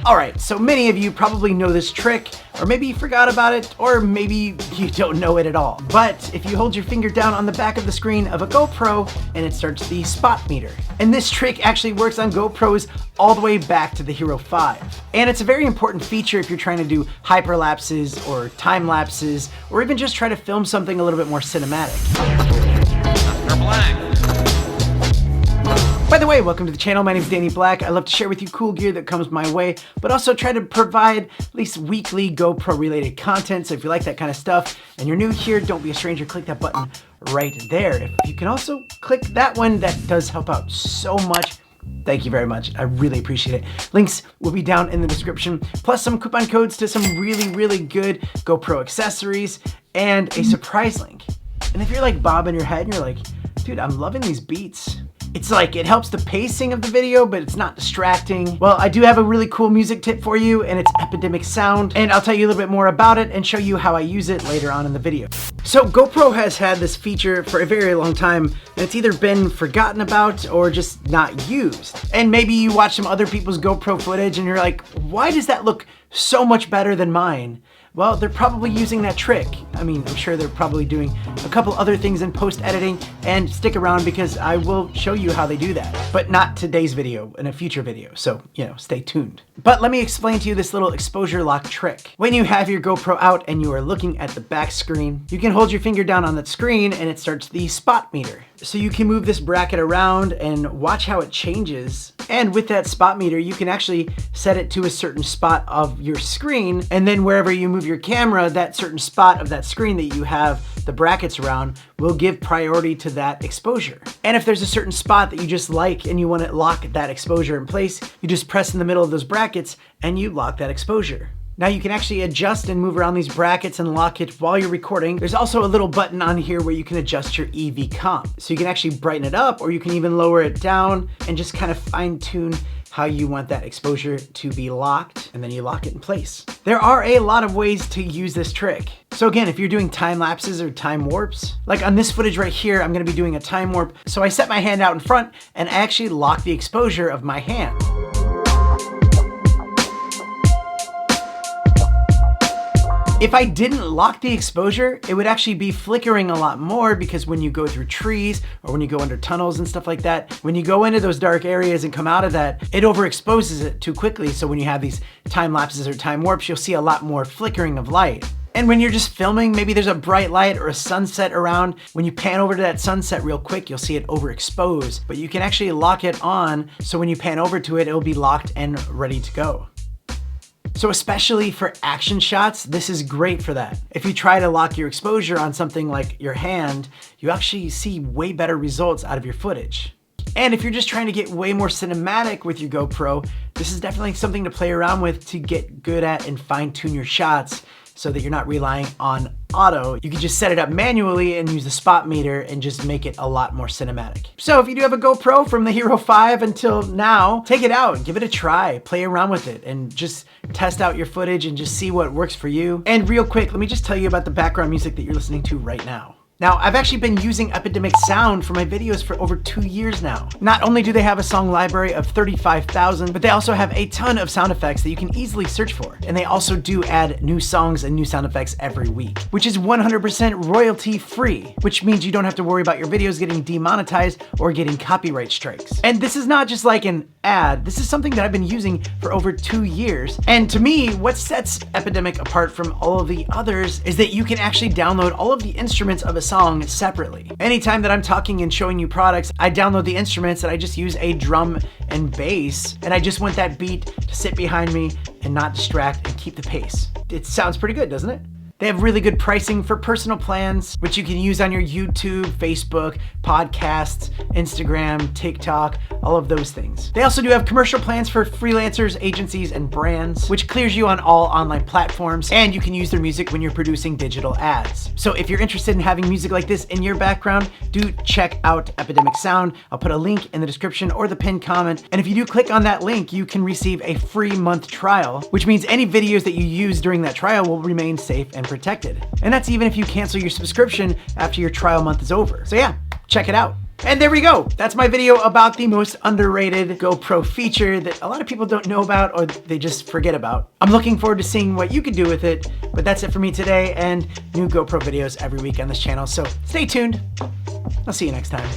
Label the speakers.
Speaker 1: Alright, so many of you probably know this trick, or maybe you forgot about it, or maybe you don't know it at all. But if you hold your finger down on the back of the screen of a GoPro, and it starts the spot meter. And this trick actually works on GoPros all the way back to the Hero 5. And it's a very important feature if you're trying to do hyperlapses, or time lapses, or even just try to film something a little bit more cinematic.
Speaker 2: Dr. Black.
Speaker 1: By the way, welcome to the channel. My name is Danny Black. I love to share with you cool gear that comes my way, but also try to provide at least weekly GoPro related content. So if you like that kind of stuff and you're new here, don't be a stranger. Click that button right there. If you can also click that one, that does help out so much. Thank you very much. I really appreciate it. Links will be down in the description, plus some coupon codes to some really good GoPro accessories and a surprise link. And if you're like bobbing your head and you're like, dude, I'm loving these beats. It's like, it helps the pacing of the video, but it's not distracting. Well, I do have a really cool music tip for you, and it's Epidemic Sound, and I'll tell you a little bit more about it and show you how I use it later on in the video. So GoPro has had this feature for a very long time, and it's either been forgotten about or just not used. And maybe you watch some other people's GoPro footage and you're like, why does that look so much better than mine? Well, they're probably using that trick. I mean, I'm sure they're probably doing a couple other things in post-editing, and stick around because I will show you how they do that. But not today's video, in a future video, so, you know, stay tuned. But let me explain to you this little exposure lock trick. When you have your GoPro out and you are looking at the back screen, you can hold your finger down on that screen and it starts the spot meter. So you can move this bracket around and watch how it changes. And with that spot meter, you can actually set it to a certain spot of your screen, and then wherever you move your camera, that certain spot of that screen that you have the brackets around will give priority to that exposure. And if there's a certain spot that you just like and you want to lock that exposure in place, you just press in the middle of those brackets and you lock that exposure. Now you can actually adjust and move around these brackets and lock it while you're recording. There's also a little button on here where you can adjust your EV comp. So you can actually brighten it up, or you can even lower it down and just kind of fine tune how you want that exposure to be locked, and then you lock it in place. There are a lot of ways to use this trick. So again, if you're doing time lapses or time warps, like on this footage right here, I'm gonna be doing a time warp. So I set my hand out in front and I actually lock the exposure of my hand. If I didn't lock the exposure, it would actually be flickering a lot more, because when you go through trees or when you go under tunnels and stuff like that, when you go into those dark areas and come out of that, it overexposes it too quickly. So when you have these time lapses or time warps, you'll see a lot more flickering of light. And when you're just filming, maybe there's a bright light or a sunset around. When you pan over to that sunset real quick, you'll see it overexposed, but you can actually lock it on. So when you pan over to it, it'll be locked and ready to go. So especially for action shots, this is great for that. If you try to lock your exposure on something like your hand, you actually see way better results out of your footage. And if you're just trying to get way more cinematic with your GoPro, this is definitely something to play around with to get good at and fine tune your shots, so that you're not relying on auto. You can just set it up manually and use the spot meter and just make it a lot more cinematic. So if you do have a GoPro from the Hero 5 until now, take it out, give it a try, play around with it, and just test out your footage and just see what works for you. And real quick, let me just tell you about the background music that you're listening to right now. Now, I've actually been using Epidemic Sound for my videos for over 2 years now. Not only do they have a song library of 35,000, but they also have a ton of sound effects that you can easily search for. And they also do add new songs and new sound effects every week, which is 100% royalty free, which means you don't have to worry about your videos getting demonetized or getting copyright strikes. And this is not just like an ad, this is something that I've been using for over 2 years. And to me, what sets Epidemic apart from all of the others is that you can actually download all of the instruments of a song separately. Anytime that I'm talking and showing you products, I download the instruments and I just use a drum and bass, and I just want that beat to sit behind me and not distract and keep the pace. It sounds pretty good, doesn't it? They have really good pricing for personal plans, which you can use on your YouTube, Facebook, podcasts, Instagram, TikTok, all of those things. They also do have commercial plans for freelancers, agencies, and brands, which clears you on all online platforms, and you can use their music when you're producing digital ads. So if you're interested in having music like this in your background, do check out Epidemic Sound. I'll put a link in the description or the pinned comment, and if you do click on that link, you can receive a free month trial, which means any videos that you use during that trial will remain safe and protected. And that's even if you cancel your subscription after your trial month is over. So yeah, check it out. And there we go. That's my video about the most underrated GoPro feature that a lot of people don't know about or they just forget about. I'm looking forward to seeing what you can do with it, but that's it for me today, and new GoPro videos every week on this channel, so stay tuned. I'll see you next time.